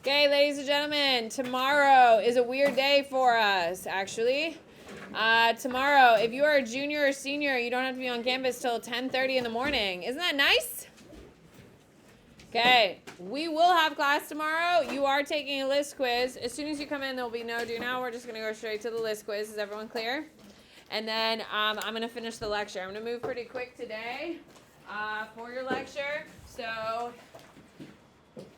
Okay, ladies and gentlemen, tomorrow is a weird day for us, actually. Tomorrow, if you are a junior or senior, you don't have to be on campus till 10:30 in the morning. Isn't that nice? Okay, we will have class tomorrow. You are taking a list quiz. As soon as you come in, there'll be no do now. We're just going to go straight to the list quiz. Is everyone clear? And then I'm going to finish the lecture. I'm going to move pretty quick today for your lecture, so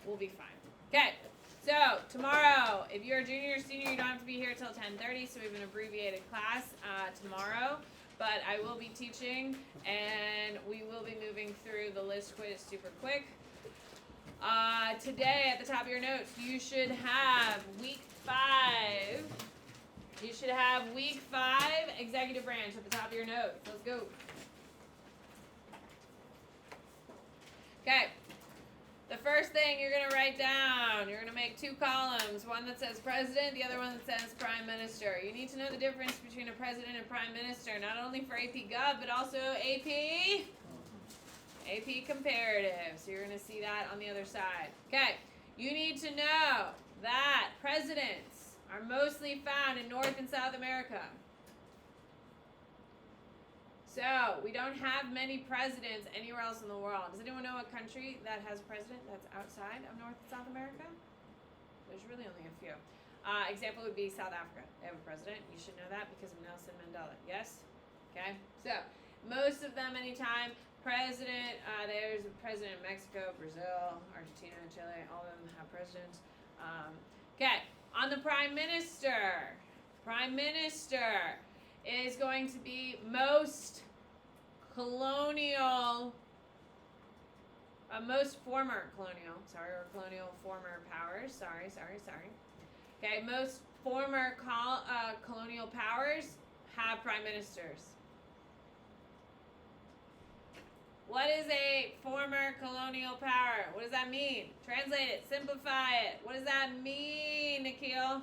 we'll be fine. Okay, so tomorrow, if you're a junior or senior, you don't have to be here till 10:30, so we have an abbreviated class tomorrow. But I will be teaching, and we will be moving through the list quiz super quick. Today, at the top of your notes, you should have week 5. You should have week 5 executive branch at the top of your notes. Let's go. Okay. The first thing you're going to write down, you're going to make 2 columns, one that says president, the other one that says prime minister. You need to know the difference between a president and prime minister, not only for APGov, but also AP comparative. So you're going to see that on the other side. Okay, you need to know that presidents are mostly found in North and South America. So, we don't have many presidents anywhere else in the world. Does anyone know a country that has a president that's outside of North and South America? There's really only a few. Example would be South Africa. They have a president. You should know that because of Nelson Mandela. Yes? Okay. So, most of them anytime. President, there's a president in Mexico, Brazil, Argentina, Chile. All of them have presidents. Okay. On the prime minister. Prime minister is going to be most former colonial former powers. Sorry. Okay, most former colonial powers have prime ministers. What is a former colonial power? What does that mean? Translate it, simplify it. What does that mean, Nikhil?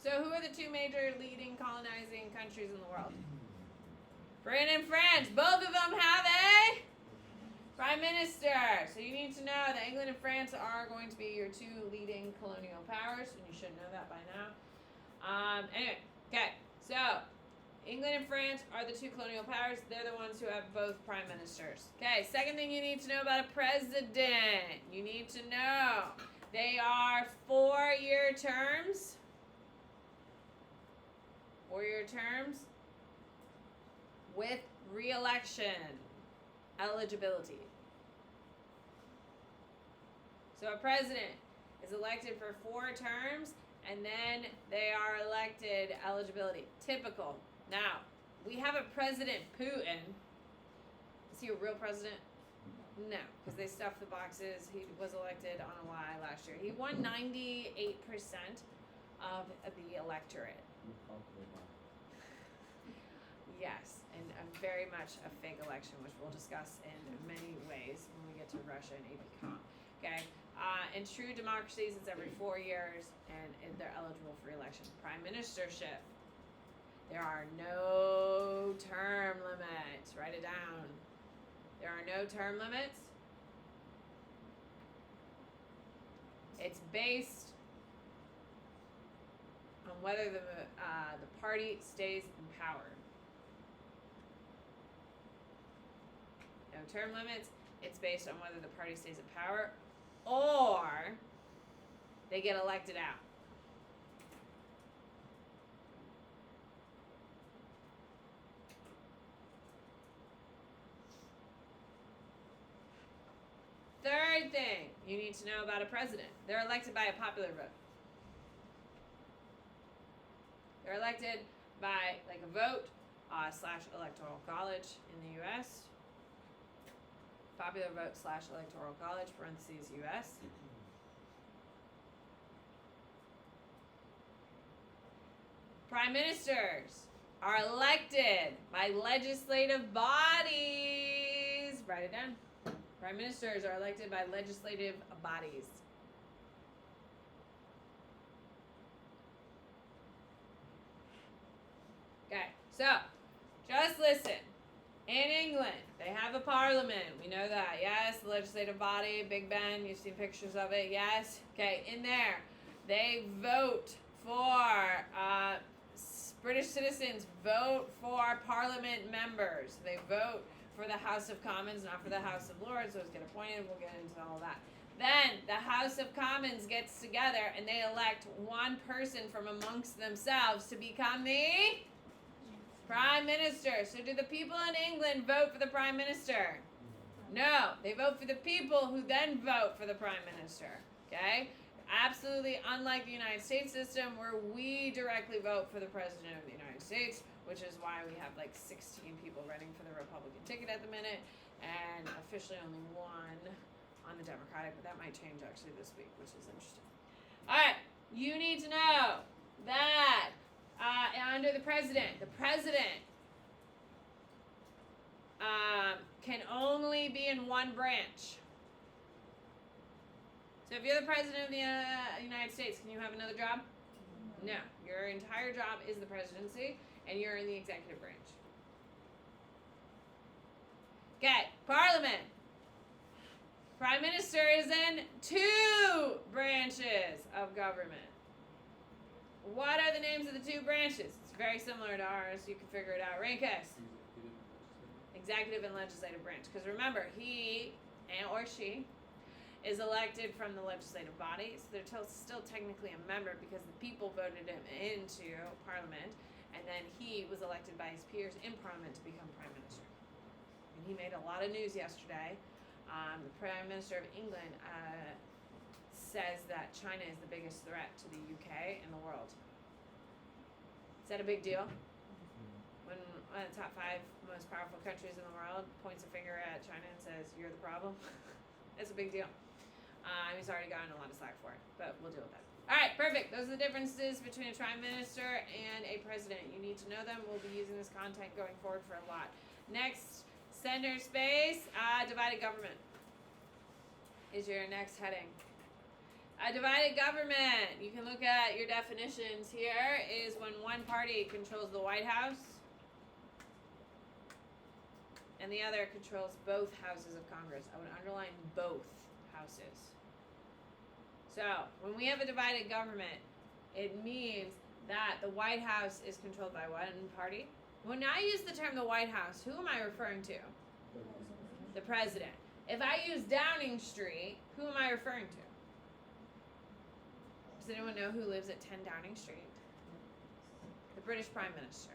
So who are the 2 major leading colonizing countries in the world? Britain and France. Both of them have a prime minister. So you need to know that England and France are going to be your 2 leading colonial powers, and you should know that by now. Anyway, okay. So England and France are the 2 colonial powers. They're the ones who have both prime ministers. Okay, second thing you need to know about a president. You need to know they are 4-year terms. 4-year terms with re-election eligibility. So a president is elected for 4 terms, and then they are elected eligibility. Typical. Now, we have a President Putin. Is he a real president? No, because they stuffed the boxes. He was elected on a lie last year. He won 98% of the electorate. Yes, and very much a fake election, which we'll discuss in many ways when we get to Russia and APGov. Okay, in true democracies, it's every 4 years, and they're eligible for election. Prime ministership. There are no term limits. Write it down. There are no term limits. It's based on whether the party stays in power. No term limits. It's based on whether the party stays in power or they get elected out. Third thing you need to know about a president. They're elected by a popular vote. They're elected by like a vote / electoral college in the U.S. Popular vote / electoral college, parentheses, U.S. Prime ministers are elected by legislative bodies. Write it down. Prime ministers are elected by legislative bodies. Okay, so just listen. In England, they have have a parliament. We know that. Yes, the legislative body, Big Ben. You've seen pictures of it. Yes. Okay, in there, they vote for British citizens vote for parliament members. They vote for the House of Commons, not for the House of Lords. Those get appointed. We'll get into all that. Then the House of Commons gets together and they elect one person from amongst themselves to become the Prime Minister. So do the people in England vote for the Prime Minister? No. They vote for the people who then vote for the Prime Minister. Okay? Absolutely unlike the United States system where we directly vote for the President of the United States, which is why we have like 16 people running for the Republican ticket at the minute and officially only one on the Democratic, but that might change actually this week, which is interesting. All right, you need to know that under the president can only be in one branch. So if you're the president of the United States, can you have another job? No. Your entire job is the presidency, and you're in the executive branch. Okay, Parliament. Prime Minister is in 2 branches of government. What are the names of the 2 branches? It's very similar to ours. You can figure it out. Rankus. Executive and legislative branch. Because remember, he or she is elected from the legislative body, so they're still technically a member because the people voted him into Parliament, and then he was elected by his peers in Parliament to become Prime Minister. And he made a lot of news yesterday. The Prime Minister of England says that China is the biggest threat to the UK and the world. Is that a big deal? When one of the top 5 most powerful countries in the world points a finger at China and says, "You're the problem," it's a big deal. He's already gotten a lot of slack for it, but we'll deal with that. All right, perfect. Those are the differences between a Prime Minister and a President. You need to know them. We'll be using this content going forward for a lot. Next, center space, divided government is your next heading. A divided government, you can look at your definitions here, is when one party controls the White House and the other controls both houses of Congress. I would underline both houses. So, when we have a divided government, it means that the White House is controlled by one party. When I use the term the White House, who am I referring to? The President. If I use Downing Street, who am I referring to? Does anyone know who lives at 10 Downing Street? The British Prime Minister.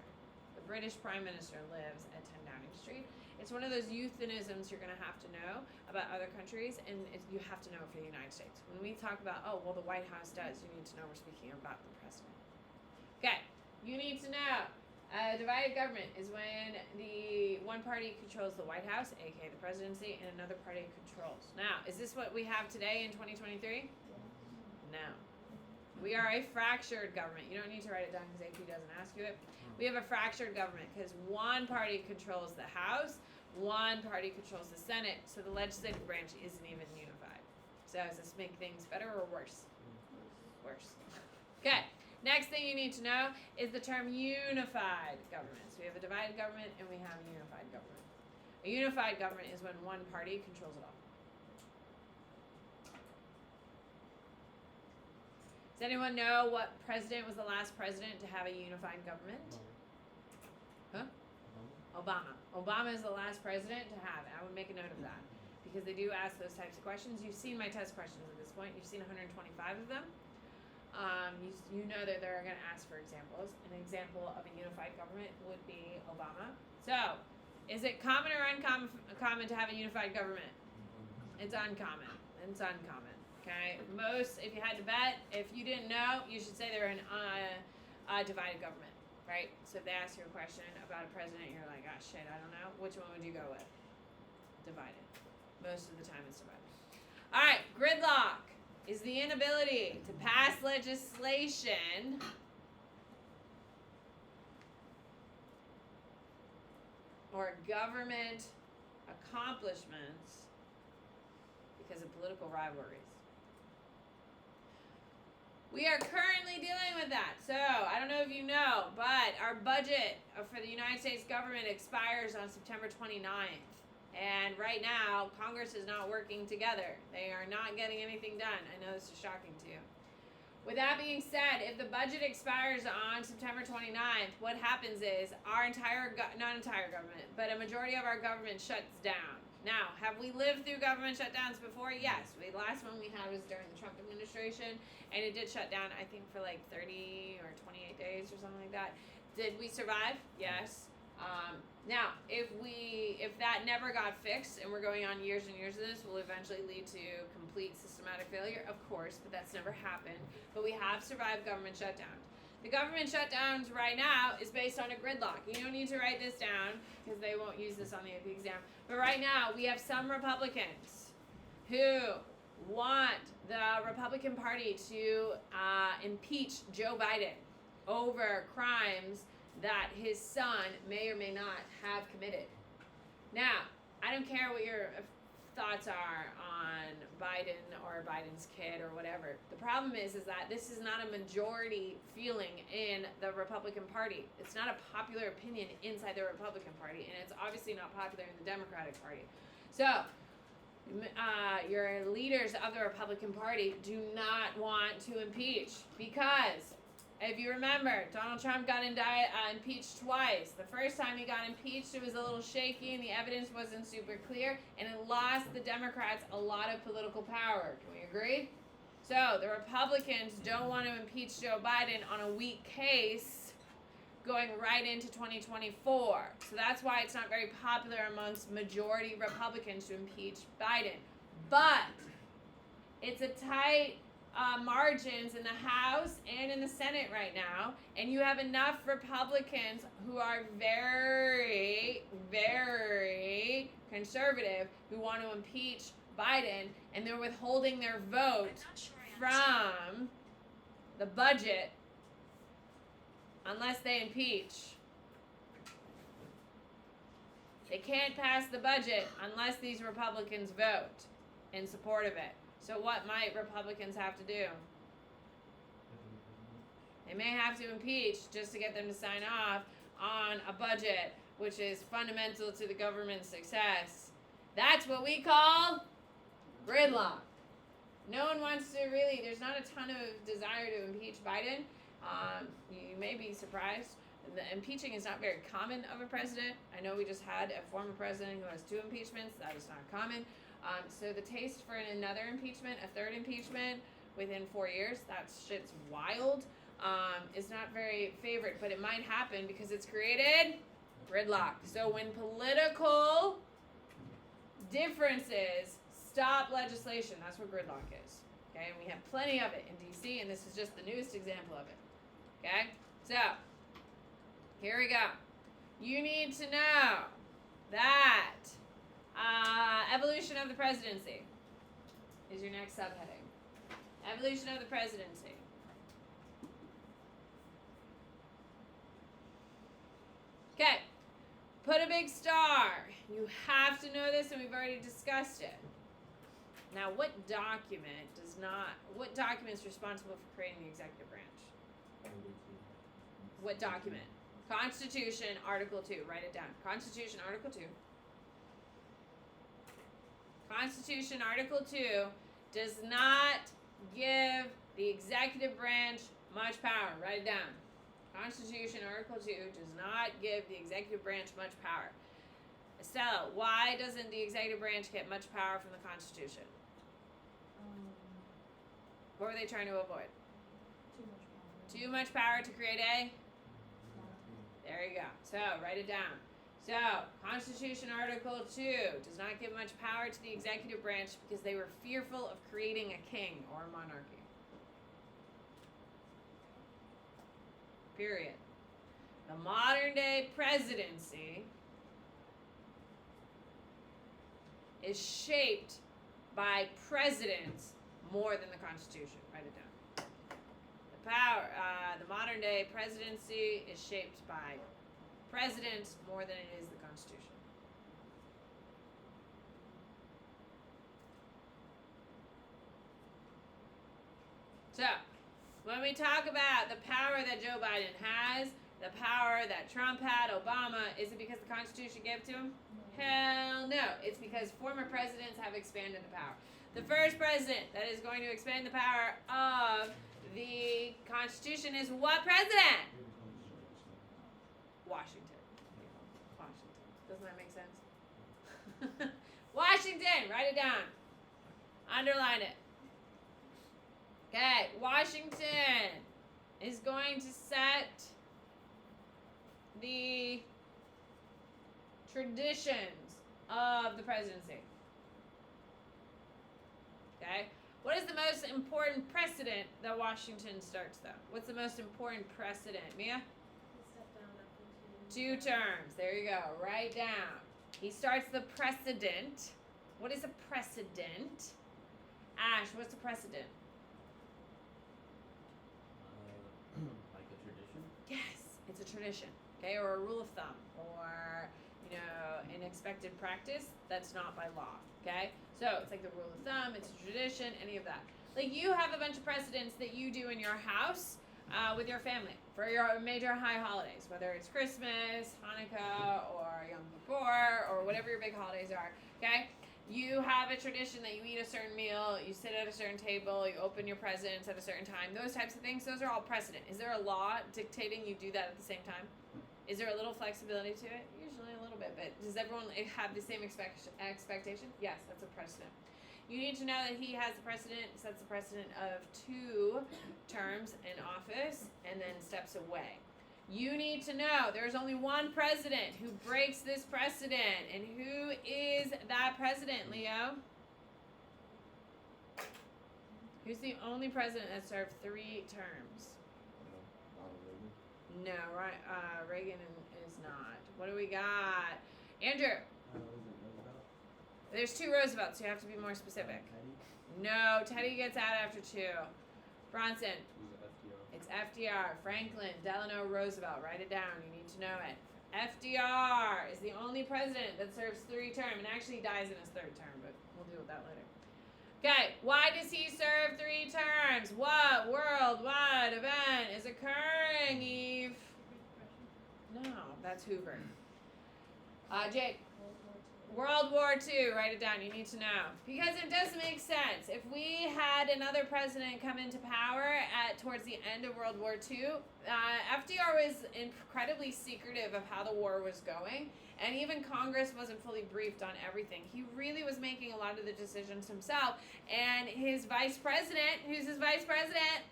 The British Prime Minister lives at 10 Downing Street. It's one of those euphemisms you're going to have to know about other countries, and you have to know it for the United States. When we talk about, oh, well, the White House does, you need to know we're speaking about the President. Okay, you need to know divided government is when the one party controls the White House, aka the presidency, and another party controls. Now, is this what we have today in 2023? No. We are a fractured government. You don't need to write it down because AP doesn't ask you it. We have a fractured government because one party controls the House, one party controls the Senate, so the legislative branch isn't even unified. So does this make things better or worse? Worse. Okay, next thing you need to know is the term unified government. So we have a divided government and we have a unified government. A unified government is when one party controls it all. Does anyone know what president was the last president to have a unified government? Huh? Obama. Obama is the last president to have it. I would make a note of that because they do ask those types of questions. You've seen my test questions at this point. You've seen 125 of them. You know that they're going to ask for examples. An example of a unified government would be Obama. So, is it common or uncommon to have a unified government? It's uncommon. It's uncommon. Okay, most, if you had to bet, if you didn't know, you should say they're in a divided government, right? So if they ask you a question about a president, you're like, ah, shit, I don't know. Which one would you go with? Divided. Most of the time it's divided. All right, gridlock is the inability to pass legislation or government accomplishments because of political rivalries. We are currently dealing with that. So, I don't know if you know, but our budget for the United States government expires on September 29th. And right now, Congress is not working together. They are not getting anything done. I know this is shocking to you. With that being said, if the budget expires on September 29th, what happens is our not entire government, but a majority of our government shuts down. Now, have we lived through government shutdowns before? Yes. The last one we had was during the Trump administration, and it did shut down, I think, for like 30 or 28 days or something like that. Did we survive? Yes. Now, if that never got fixed and we're going on years and years of this, will eventually lead to complete systematic failure, of course, but that's never happened. But we have survived government shutdowns. The government shutdowns right now is based on a gridlock. You don't need to write this down because they won't use this on the AP exam. But right now, we have some Republicans who want the Republican Party to impeach Joe Biden over crimes that his son may or may not have committed. Now, I don't care what your thoughts are on Biden or Biden's kid or whatever. The problem is that this is not a majority feeling in the Republican Party. It's not a popular opinion inside the Republican Party, and it's obviously not popular in the Democratic Party. So, your leaders of the Republican Party do not want to impeach because, if you remember, Donald Trump got impeached twice. The first time he got impeached, it was a little shaky and the evidence wasn't super clear, and it lost the Democrats a lot of political power. Can we agree? So the Republicans don't want to impeach Joe Biden on a weak case going right into 2024. So that's why it's not very popular amongst majority Republicans to impeach Biden. But it's a tight margins in the House and in the Senate right now, and you have enough Republicans who are very, very conservative who want to impeach Biden, and they're withholding their vote from the budget unless they impeach. They can't pass the budget unless these Republicans vote in support of it. So what might Republicans have to do? They may have to impeach just to get them to sign off on a budget which is fundamental to the government's success. That's what we call gridlock. No one wants to really, there's not a ton of desire to impeach Biden. You may be surprised. The impeaching is not very common of a president. I know we just had a former president who has 2 impeachments. That is not common. So the taste for another impeachment, a third impeachment within 4 years, that shit's wild, is not very favored, but it might happen because it's created gridlock. So when political differences stop legislation, that's what gridlock is. Okay, and we have plenty of it in DC, and this is just the newest example of it. Okay, so here we go. You need to know that evolution of the presidency is your next subheading. Evolution of the presidency. Okay, put a big star. You have to know this, and we've already discussed it. Now, what document is responsible for creating the executive branch? What document? Constitution, Article 2. Write it down. Constitution, Article 2. Constitution, Article 2 does not give the executive branch much power. Write it down. Constitution, Article 2 does not give the executive branch much power. Estella, why doesn't the executive branch get much power from the Constitution? What were they trying to avoid? Too much power to create a? There you go. So, write it down. So, Constitution Article 2 does not give much power to the executive branch because they were fearful of creating a king or a monarchy. Period. The modern day presidency is shaped by presidents more than the Constitution. Write it down. The modern day presidency is shaped by presidents more than it is the Constitution. So, when we talk about the power that Joe Biden has, the power that Trump had, Obama, is it because the Constitution gave it to him? Hell no. It's because former presidents have expanded the power. The first president that is going to expand the power of the Constitution is what president? Washington. Washington. Doesn't that make sense? Washington. Write it down. Underline it. Okay. Washington is going to set the traditions of the presidency. Okay? What is the most important precedent that Washington starts, though? What's the most important precedent? Mia? Two terms. There you go. Write down. He starts the precedent. What is a precedent? Ash, what's a precedent? Like a tradition? Yes, it's a tradition, okay, or a rule of thumb, or an expected practice that's not by law, okay? So it's like the rule of thumb, it's a tradition, any of that. Like you have a bunch of precedents that you do in your house with your family for your major high holidays, whether it's Christmas, Hanukkah, or Yom Kippur, or whatever your big holidays are, okay? You have a tradition that you eat a certain meal, you sit at a certain table, you open your presents at a certain time. Those types of things, those are all precedent. Is there a law dictating you do that at the same time? Is there a little flexibility to it? Usually a little bit, but does everyone have the same expectation? Yes, that's a precedent. You need to know that he has the precedent, sets the precedent of 2 terms in office, and then steps away. You need to know there's only one president who breaks this precedent. And who is that president, Leo? Who's the only president that served 3 terms? No, right? Reagan is not. What do we got? Andrew. There's 2 Roosevelts, so you have to be more specific. No, Teddy gets out after 2. Bronson. It's FDR, Franklin Delano Roosevelt. Write it down. You need to know it. FDR is the only president that serves 3 terms, and actually dies in his 3rd term, but we'll deal with that later. Okay, why does he serve 3 terms? What worldwide event is occurring, Eve? No, that's Hoover. Jake. World War II, write it down, you need to know. Because it does make sense. If we had another president come into power towards the end of World War II, FDR was incredibly secretive of how the war was going, and even Congress wasn't fully briefed on everything. He really was making a lot of the decisions himself, and his vice president, who's his vice president?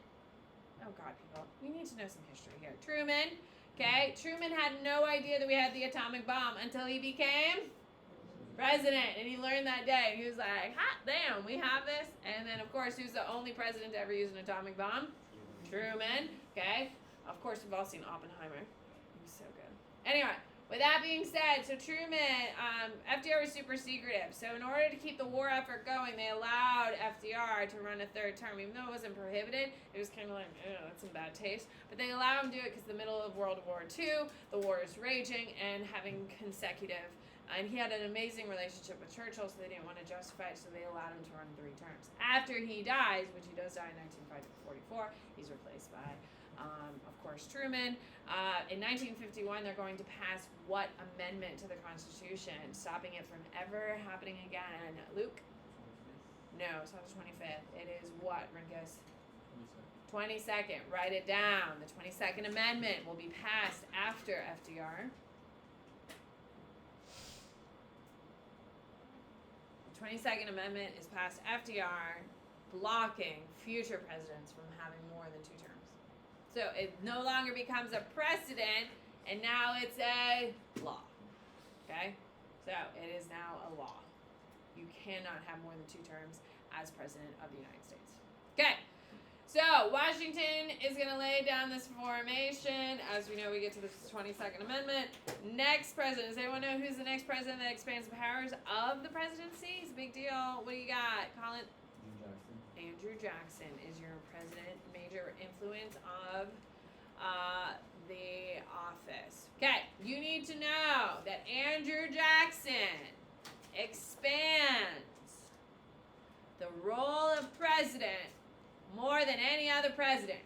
Oh God, people, we need to know some history here. Truman, okay? Truman had no idea that we had the atomic bomb until he became president, and he learned that day. He was like, hot damn, we have this. And then, of course, who's the only president to ever use an atomic bomb? Truman. Okay? Of course, we've all seen Oppenheimer. He was so good. Anyway, with that being said, so Truman, FDR was super secretive. So in order to keep the war effort going, they allowed FDR to run a 3rd term. Even though it wasn't prohibited, it was kind of like, that's in bad taste. But they allowed him to do it because the middle of World War II, the war is raging and having consecutive. And he had an amazing relationship with Churchill, so they didn't want to justify it, so they allowed him to run 3 terms. After he dies, which he does die in 1944, he's replaced by, of course, Truman. In 1951, they're going to pass what amendment to the Constitution, stopping it from ever happening again? Luke? No, it's not the 25th. It is what, Rinkus? 22nd. Write it down. The 22nd Amendment will be passed after FDR. 22nd Amendment is passed FDR, blocking future presidents from having more than 2 terms. So it no longer becomes a precedent, and now it's a law. Okay? So it is now a law. You cannot have more than 2 terms as president of the United States. Okay. So Washington is going to lay down this formation. As we know, we get to the 22nd Amendment. Next president. Does anyone know who's the next president that expands the powers of the presidency? It's a big deal. What do you got, Colin? Andrew Jackson is your president. Major influence of the office. Okay, you need to know that Andrew Jackson expands the role of president more than any other president.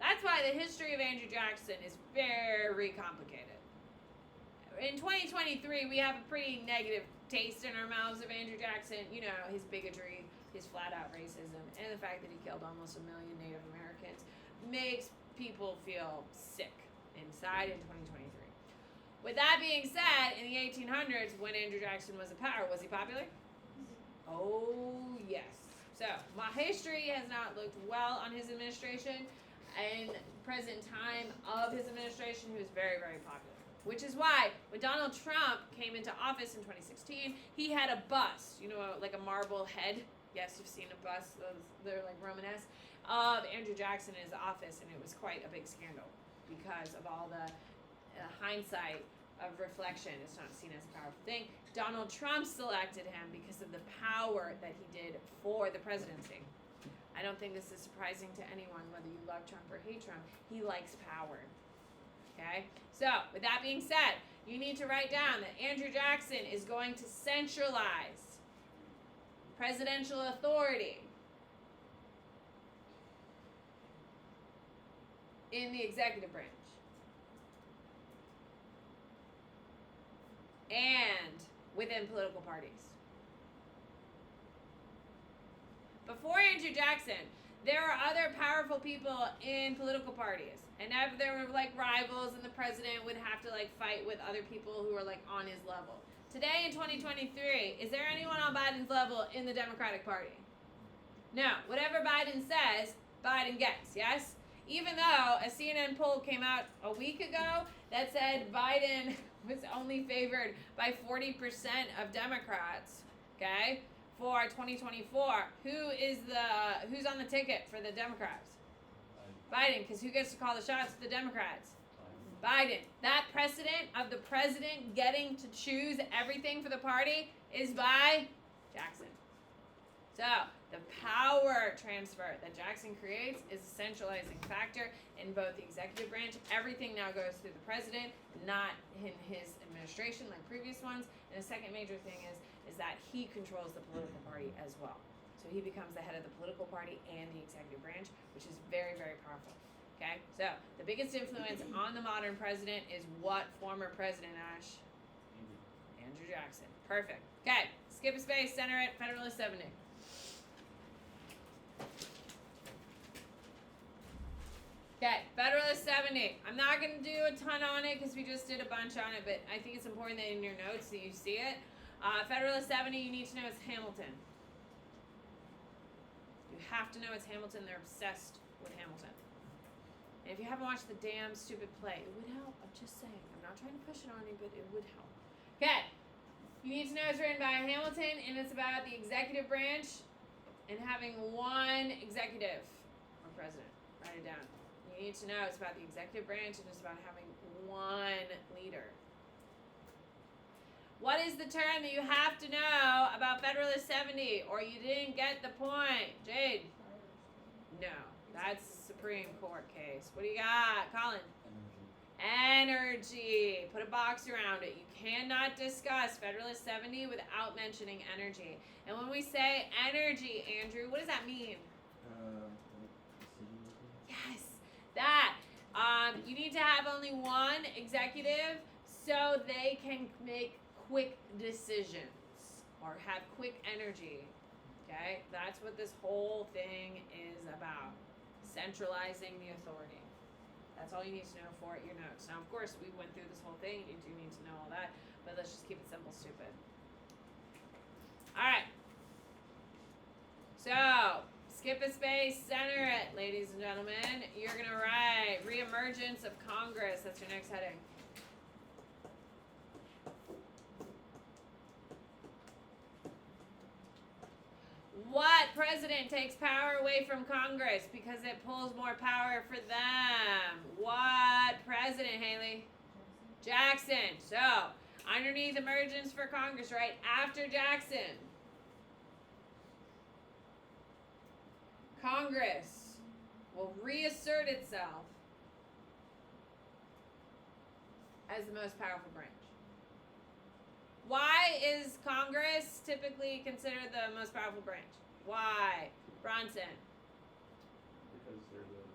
That's why the history of Andrew Jackson is very complicated. In 2023, we have a pretty negative taste in our mouths of Andrew Jackson. You know, his bigotry, his flat-out racism, and the fact that he killed almost 1 million Native Americans makes people feel sick inside in 2023. With that being said, in the 1800s, when Andrew Jackson was in power, was he popular? Oh, yes. So, my history has not looked well on his administration. In present time of his administration, he was very, very popular. Which is why, when Donald Trump came into office in 2016, he had a bust, you know, like a marble head. Yes, you've seen a bust, they're like Romanesque, of Andrew Jackson in his office, and it was quite a big scandal because of all the hindsight of reflection. It's not seen as a powerful thing. Donald Trump selected him because of the power that he did for the presidency. I don't think this is surprising to anyone, whether you love Trump or hate Trump. He likes power. Okay? So, with that being said, you need to write down that Andrew Jackson is going to centralize presidential authority in the executive branch. And within political parties. Before Andrew Jackson, there were other powerful people in political parties. And if there were like rivals and the president would have to like fight with other people who were like on his level. Today in 2023, is there anyone on Biden's level in the Democratic Party? No. Whatever Biden says, Biden gets, yes? Even though a CNN poll came out a week ago that said Biden was only favored by 40% of Democrats, okay, for 2024. Who's on the ticket for the Democrats? Biden, because who gets to call the shots? The Democrats. Biden. That precedent of the president getting to choose everything for the party is by Jackson. So, the power transfer that Jackson creates is a centralizing factor in both the executive branch. Everything now goes through the president, not in his administration like previous ones. And the second major thing is that he controls the political party as well. So he becomes the head of the political party and the executive branch, which is very, very powerful. Okay? So, the biggest influence on the modern president is what former president, Ash? Andrew Jackson. Perfect. Okay. Skip a space, center it, Federalist 70. Okay, Federalist 70. I'm not going to do a ton on it because we just did a bunch on it, but I think it's important that in your notes that you see it. Federalist 70, you need to know it's Hamilton. You have to know it's Hamilton. They're obsessed with Hamilton. And if you haven't watched the damn stupid play, it would help. I'm just saying. I'm not trying to push it on you, but it would help. Okay. You need to know it's written by Hamilton, and it's about the executive branch and having one executive or president. Write it down. You need to know it's about the executive branch and it's about having one leader. What is the term that you have to know about Federalist 70, or you didn't get the point? Jade? No, that's Supreme Court case. What do you got, Colin? Energy. Put a box around it. You cannot discuss Federalist 70 without mentioning energy. And when we say energy, Andrew, what does that mean? Yes, that. You need to have only one executive so they can make quick decisions or have quick energy. Okay? That's what this whole thing is about. Centralizing the authority. That's all you need to know for your notes. Now, of course, we went through this whole thing. You do need to know all that. But let's just keep it simple, stupid. All right. So, skip a space, center it, ladies and gentlemen. You're going to write reemergence of Congress. That's your next heading. What president takes power away from Congress because it pulls more power for them? What president, Haley? Jackson. So, underneath emergence for Congress, right after Jackson, Congress will reassert itself as the most powerful branch. Why is Congress typically considered the most powerful branch? Why? Bronson. Because they're the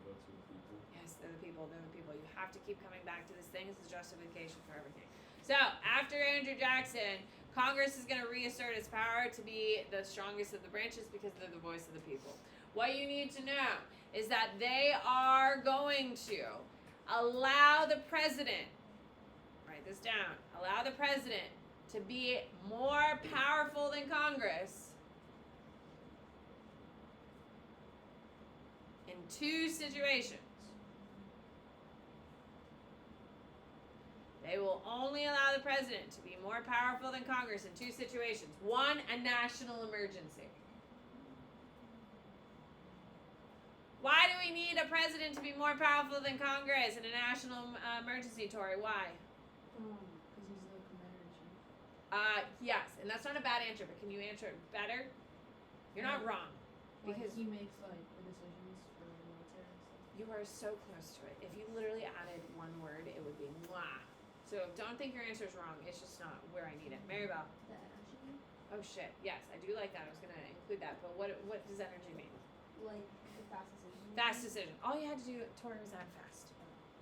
votes people, they're the people. You have to keep coming back to this thing as a justification for everything. So, after Andrew Jackson, Congress is going to reassert its power to be the strongest of the branches because they're the voice of the people. What you need to know is that they are going to allow the president, write this down, allow the president to be more powerful than Congress in two situations. They will only allow the president to be more powerful than Congress in two situations. One, a national emergency. Why do we need a president to be more powerful than Congress in a national emergency, Tori? Why? Because he's the commander-in-chief. Yes, and that's not a bad answer, but can you answer it better? You're not wrong. Like, Because he makes, like, the decisions for the military and stuff. you are so close to it. If you literally added one word, it would be mwah. So don't think your answer's wrong. It's just not where I need it. Maribel. The energy? Oh shit. Yes, I do like that. I was gonna include that. But what does energy mean? Like, the fast decision. Fast decision. All you had to do, Tori, was add fast.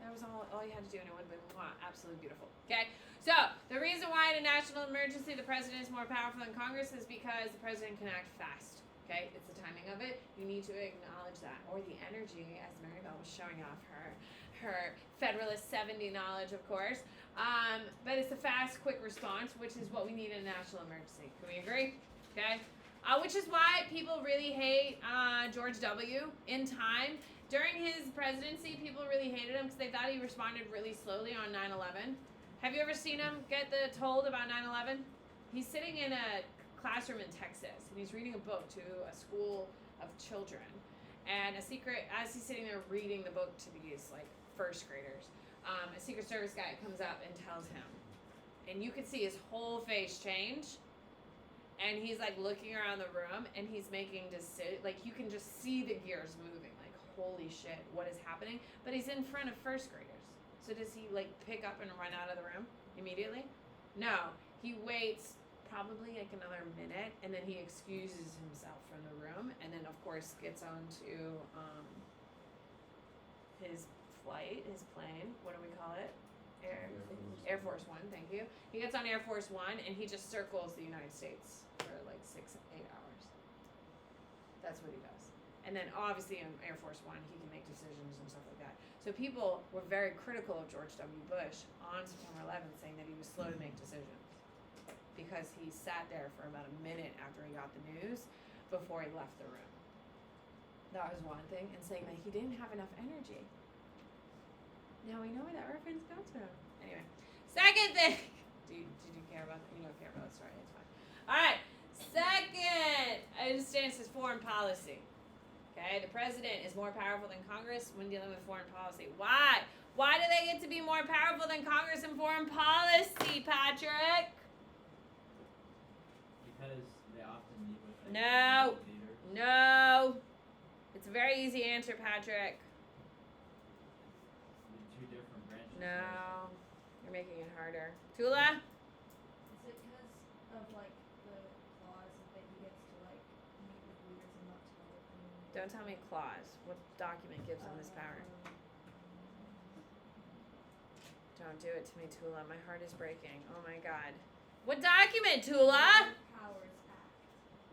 That was all you had to do, and it would have been mwah, absolutely beautiful. Okay. So the reason why in a national emergency the president is more powerful than Congress is because the president can act fast. Okay, it's the timing of it. You need to acknowledge that, or the energy, as Maribel was showing off her Federalist 70 knowledge, of course. But it's a fast, quick response, which is what we need in a national emergency. Can we agree? Okay. Which is why people really hate George W. in time. During his presidency, people really hated him because they thought he responded really slowly on 9/11. Have you ever seen him get told about 9/11? He's sitting in a classroom in Texas, and he's reading a book to a school of children. And as he's sitting there reading the book to these like first graders, a Secret Service guy comes up and tells him, and you could see his whole face change. And he's like looking around the room, and he's making decisions. Like you can just see the gears moving. Like holy shit, what is happening? But he's in front of first graders. So does he like pick up and run out of the room immediately? No, he waits probably like another minute, and then he excuses himself from the room, and then of course gets on to his plane. What do we call it? Air Force One, thank you. He gets on Air Force One and he just circles the United States for like 6-8 hours. That's what he does. And then obviously in Air Force One he can make decisions and stuff like that. So people were very critical of George W. Bush on September 11th, saying that he was slow to make decisions because he sat there for about a minute after he got the news before he left the room. That was one thing, and saying that he didn't have enough energy. Now we know where that reference comes from. Anyway, second thing. Did you care about that? You don't care about the story. It's fine. All right. Second, it stands as foreign policy. Okay, the president is more powerful than Congress when dealing with foreign policy. Why? Why do they get to be more powerful than Congress in foreign policy, Patrick? Because they often meet with like, No. leaders. No. It's a very easy answer, Patrick. The two different branches. No. You're making it harder. Tula? Is it because of, like, the clause that he gets to, like, meet with leaders and not tell anyone? Don't tell me clause. What document gives him this power? Don't do it to me, Tula. My heart is breaking. Oh my god. What document, Tula? Powers Act.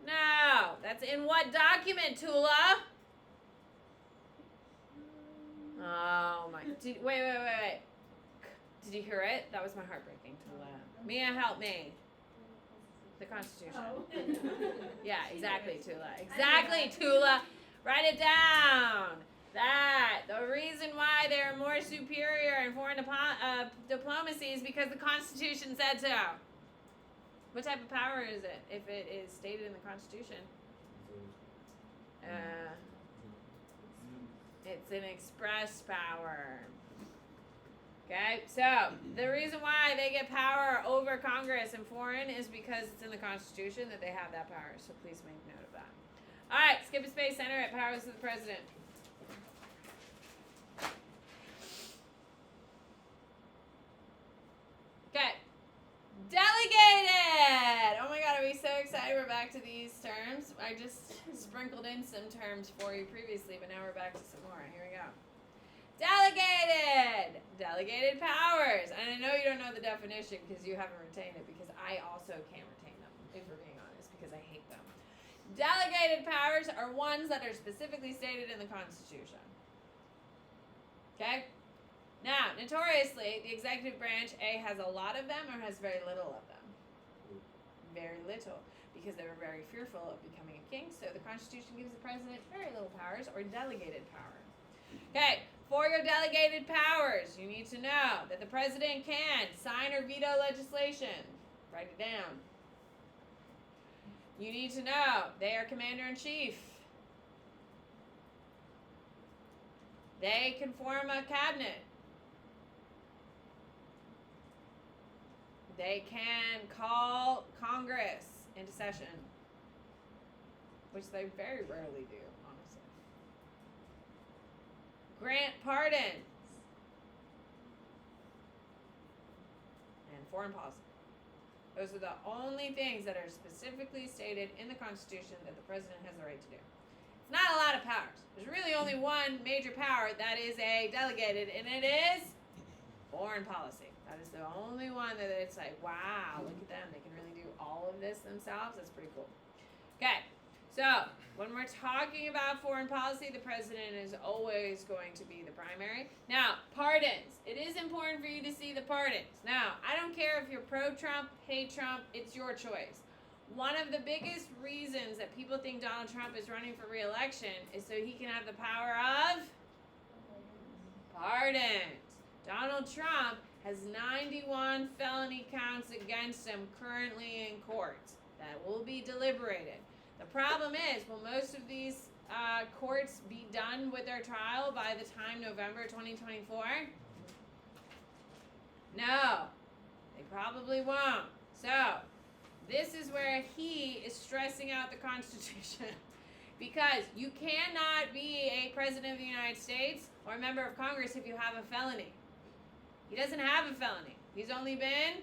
No. That's in what document, Tula? Oh my. Wait. Did you hear it? That was my heart breaking, Tula. Mia, help me. The Constitution. Oh. Yeah, exactly, Tula. Exactly, Tula. Write it down. That. The reason why they're more superior in foreign diplomacy is because the Constitution said so. What type of power is it if it is stated in the Constitution? It's an express power. Okay, so the reason why they get power over Congress and foreign is because it's in the Constitution that they have that power. So please make note of that. All right, skip a space, center it. Powers of the president. Okay. Delegated! Oh my god, are we so excited we're back to these terms? I just sprinkled in some terms for you previously, but now we're back to some more. Here we go. Delegated! Delegated powers. And I know you don't know the definition because you haven't retained it, because I also can't retain them, if we're being honest, because I hate them. Delegated powers are ones that are specifically stated in the Constitution. Okay? Now, notoriously, the executive branch, A, has a lot of them or has very little of them. Very little, because they were very fearful of becoming a king, so the Constitution gives the president very little powers, or delegated power. Okay, for your delegated powers, you need to know that the president can sign or veto legislation. Write it down. You need to know they are commander-in-chief. They can form a cabinet. They can call Congress into session, which they very rarely do, honestly. Grant pardons. And foreign policy. Those are the only things that are specifically stated in the Constitution that the president has the right to do. It's not a lot of powers. There's really only one major power that is a delegated, and it is foreign policy. That is the only one that it's like, wow, look at them. They can really do all of this themselves. That's pretty cool. Okay, so when we're talking about foreign policy, the president is always going to be the primary. Now, pardons. It is important for you to see the pardons. Now, I don't care if you're pro-Trump, hate Trump, it's your choice. One of the biggest reasons that people think Donald Trump is running for re-election is so he can have the power of pardons. Donald Trump has 91 felony counts against him currently in court that will be deliberated. The problem is, will most of these courts be done with their trial by the time November 2024? No, they probably won't. So, this is where he is stressing out the Constitution. Because you cannot be a president of the United States or a member of Congress if you have a felony. He doesn't have a felony. He's only been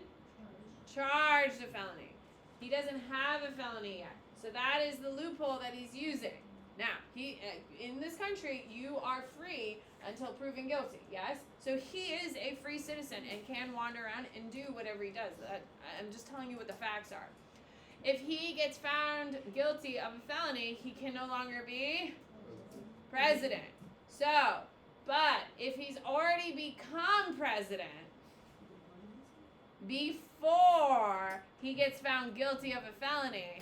charged a felony. He doesn't have a felony yet. So that is the loophole that he's using. Now, in this country, you are free until proven guilty, yes? So he is a free citizen and can wander around and do whatever he does. I'm just telling you what the facts are. If he gets found guilty of a felony, he can no longer be president. So, but if he's already become president before he gets found guilty of a felony,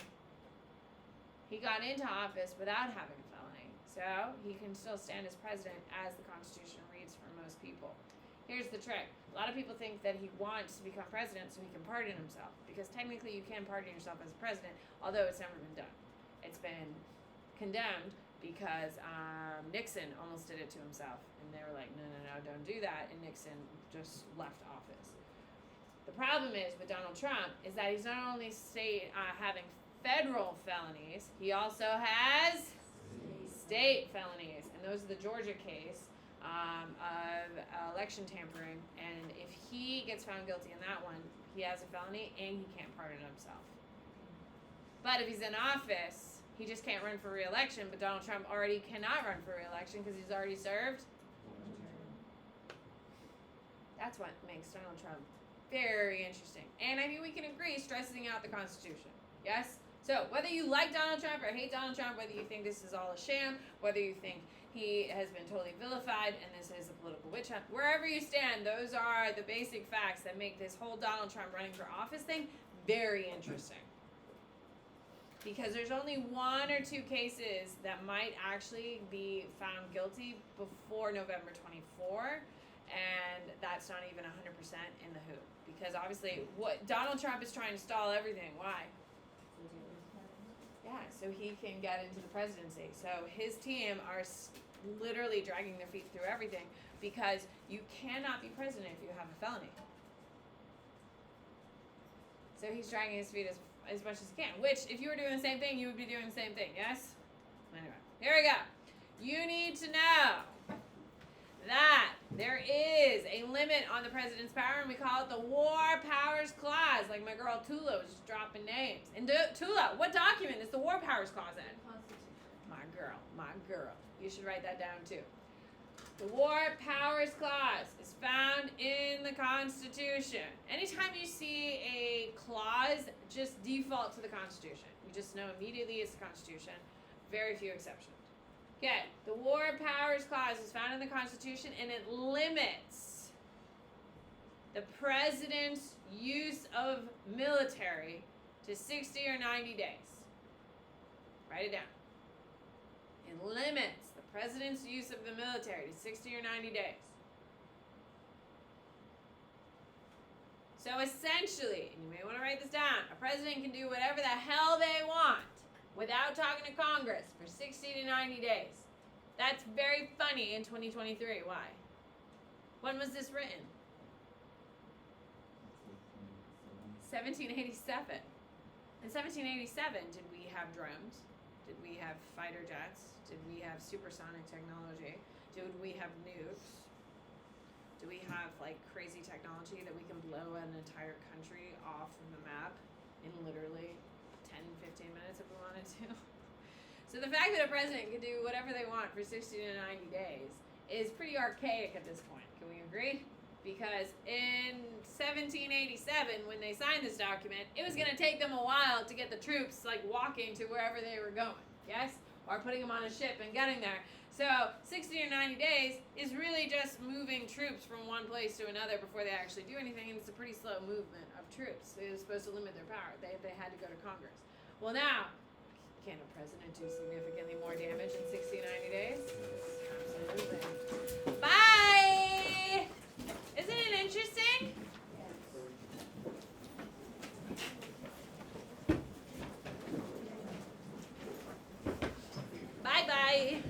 he got into office without having a felony. So he can still stand as president as the Constitution reads for most people. Here's the trick. A lot of people think that he wants to become president so he can pardon himself. Because technically you can pardon yourself as president, although it's never been done. It's been condemned because Nixon almost did it to himself. And they were like, no, don't do that. And Nixon just left office. The problem is with Donald Trump is that he's not only having federal felonies, he also has state felonies. And those are the Georgia case of election tampering. And if he gets found guilty in that one, he has a felony and he can't pardon himself. But if he's in office, he just can't run for re-election. But Donald Trump already cannot run for re-election because he's already served. That's what makes Donald Trump very interesting. And I think we can agree, stressing out the Constitution. Yes? So, whether you like Donald Trump or hate Donald Trump, whether you think this is all a sham, whether you think he has been totally vilified and this is a political witch hunt, wherever you stand, those are the basic facts that make this whole Donald Trump running for office thing very interesting. Because there's only one or two cases that might actually be found guilty before November 24, and that's not even 100% in the hoop. Because obviously, what Donald Trump is trying to stall everything. Why? Yeah, so he can get into the presidency. So his team are literally dragging their feet through everything because you cannot be president if you have a felony. So he's dragging his feet as much as he can. Which, if you were doing the same thing, you would be doing the same thing, yes? Anyway, here we go. You need to know that there is a limit on the president's power, and we call it the War Powers Clause. Like my girl Tula was just dropping names. And Tula, what document is the War Powers Clause in? Constitution. My girl. You should write that down too. The War Powers Clause is found in the Constitution. Anytime you see a clause, just default to the Constitution. You just know immediately it's the Constitution. Very few exceptions. Okay, the War Powers Clause is found in the Constitution, and it limits the president's use of military to 60 or 90 days. Write it down. It limits the president's use of the military to 60 or 90 days. So essentially, and you may want to write this down, a president can do whatever the hell they want without talking to Congress for 60 to 90 days. That's very funny in 2023. Why? When was this written? 1787. In 1787, did we have drones? Did we have fighter jets? Did we have supersonic technology? Did we have nukes? Do we have like crazy technology that we can blow an entire country off of the map in literally 10, 15 minutes if we wanted to? So the fact that a president can do whatever they want for 60 to 90 days is pretty archaic at this point. Can we agree? Because in 1787, when they signed this document, it was going to take them a while to get the troops like walking to wherever they were going, yes? Or putting them on a ship and getting there. So 60 or 90 days is really just moving troops from one place to another before they actually do anything, and it's a pretty slow movement of troops. It was supposed to limit their power. They had to go to Congress. Well, now, can a president do significantly more damage in 60, 90 days? Absolutely. Bye! Isn't it interesting? Bye-bye.